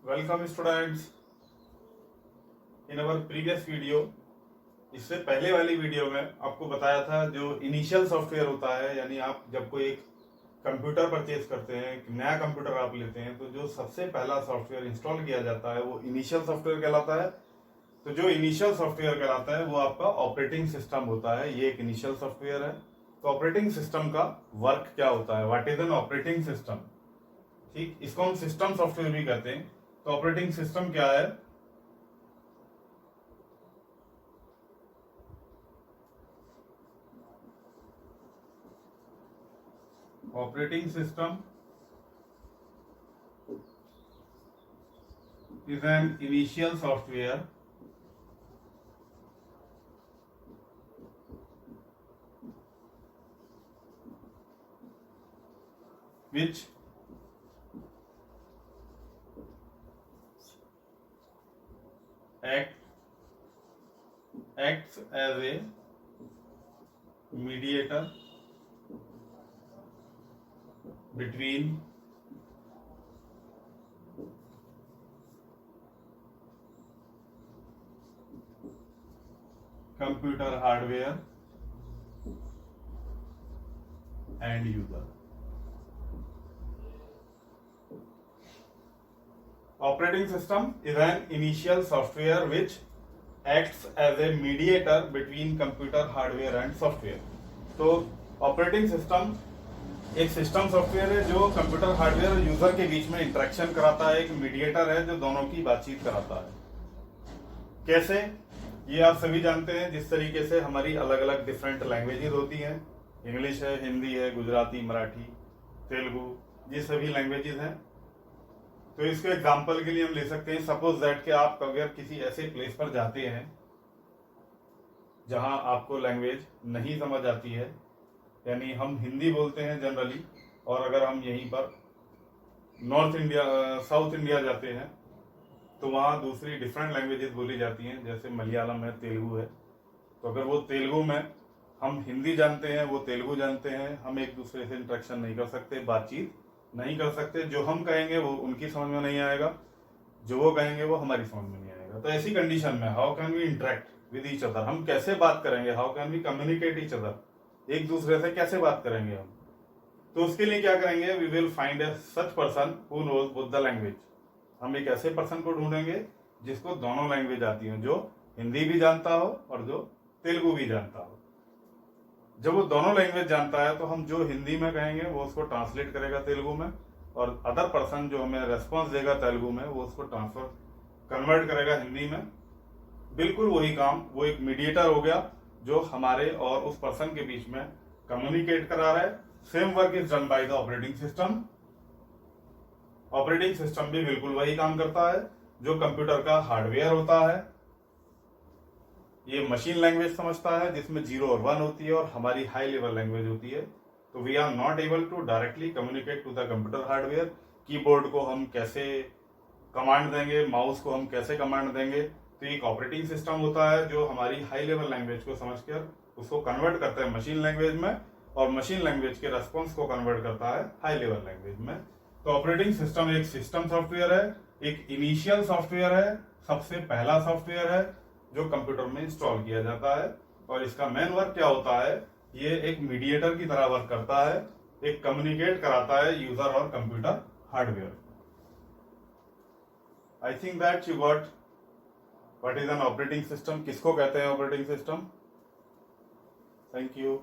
Welcome students. In our previous video, इससे पहले वाली वीडियो में आपको बताया था जो इनिशियल सॉफ्टवेयर होता है, यानी आप जब कोई एक कंप्यूटर परचेज करते हैं, एक नया कंप्यूटर आप लेते हैं, तो जो सबसे पहला सॉफ्टवेयर इंस्टॉल किया जाता है वो इनिशियल सॉफ्टवेयर कहलाता है। तो जो इनिशियल सॉफ्टवेयर कहलाता है वो आपका ऑपरेटिंग सिस्टम होता है। ये एक इनिशियल सॉफ्टवेयर है। तो ऑपरेटिंग सिस्टम का वर्क क्या होता है, what is an operating system. ठीक, इसको हम सिस्टम सॉफ्टवेयर भी कहते हैं। तो ऑपरेटिंग सिस्टम क्या है? Operating system is an initial software which acts as a mediator between computer hardware and user. Operating system is an initial software which acts as a mediator between computer hardware and software. तो operating system एक system software है जो computer hardware और user के बीच में interaction कराता है, एक मीडिएटर है जो दोनों की बातचीत कराता है। कैसे, ये आप सभी जानते हैं। जिस तरीके से हमारी अलग अलग डिफरेंट लैंग्वेजेस होती हैं, इंग्लिश है, हिंदी है, गुजराती, मराठी, तेलुगु, ये सभी लैंग्वेजेस हैं। तो इसको एग्जांपल के लिए हम ले सकते हैं, सपोज दैट कि आप अगर किसी ऐसे प्लेस पर जाते हैं जहां आपको लैंग्वेज नहीं समझ आती है, यानी हम हिंदी बोलते हैं जनरली, और अगर हम यहीं पर नॉर्थ इंडिया, साउथ इंडिया जाते हैं तो वहाँ दूसरी डिफरेंट लैंग्वेजेस बोली जाती हैं, जैसे मलयालम है, तेलुगु है। तो अगर वो तेलुगु में हम हिंदी जानते हैं, वो तेलुगु जानते हैं, हम एक दूसरे से इंटरेक्शन नहीं कर सकते, बातचीत नहीं कर सकते। जो हम कहेंगे वो उनकी समझ में नहीं आएगा, जो वो कहेंगे वो हमारी समझ में नहीं आएगा। तो ऐसी कंडीशन में how can we interact with each other, हम कैसे बात करेंगे, how can we communicate each other, एक दूसरे से कैसे बात करेंगे हम। तो उसके लिए क्या करेंगे, we will find a such person who knows both the language. हम एक ऐसे पर्सन को ढूंढेंगे जिसको दोनों लैंग्वेज आती हो, जो हिंदी भी जानता हो और जो तेलुगु भी जानता हो। जब वो दोनों लैंग्वेज जानता है तो हम जो हिंदी में कहेंगे वो उसको ट्रांसलेट करेगा तेलुगु में, और अदर पर्सन जो हमें रेस्पॉन्स देगा तेलुगु में वो उसको ट्रांसफर कन्वर्ट करेगा हिंदी में। बिल्कुल वही काम, वो एक मीडिएटर हो गया जो हमारे और उस पर्सन के बीच में कम्युनिकेट करा रहा है। Same work is done by the operating system. Operating system भी बिल्कुल वही काम करता है जो कंप्यूटर का हार्डवेयर होता है। ये मशीन लैंग्वेज समझता है जिसमें 0 और 1 होती है, और हमारी हाई लेवल लैंग्वेज होती है। तो we are not able to directly communicate to the computer hardware. Keyboard को हम कैसे कमांड देंगे, माउस को हम कैसे कमांड देंगे। तो एक ऑपरेटिंग सिस्टम होता है जो हमारी हाई लेवल लैंग्वेज को समझकर उसको कन्वर्ट करता है मशीन लैंग्वेज में, और मशीन लैंग्वेज के रेस्पॉन्स को कन्वर्ट करता है हाई लेवल लैंग्वेज में। तो ऑपरेटिंग सिस्टम एक सिस्टम सॉफ्टवेयर है, एक इनिशियल सॉफ्टवेयर है, सबसे पहला सॉफ्टवेयर है जो कंप्यूटर में इंस्टॉल किया जाता है। और इसका मेन वर्क क्या होता है, ये एक मीडिएटर की तरह वर्क करता है, एक कम्युनिकेट कराता है यूजर और computer hardware. I think that you got what is an operating system, किसको कहते हैं ऑपरेटिंग सिस्टम। Thank you.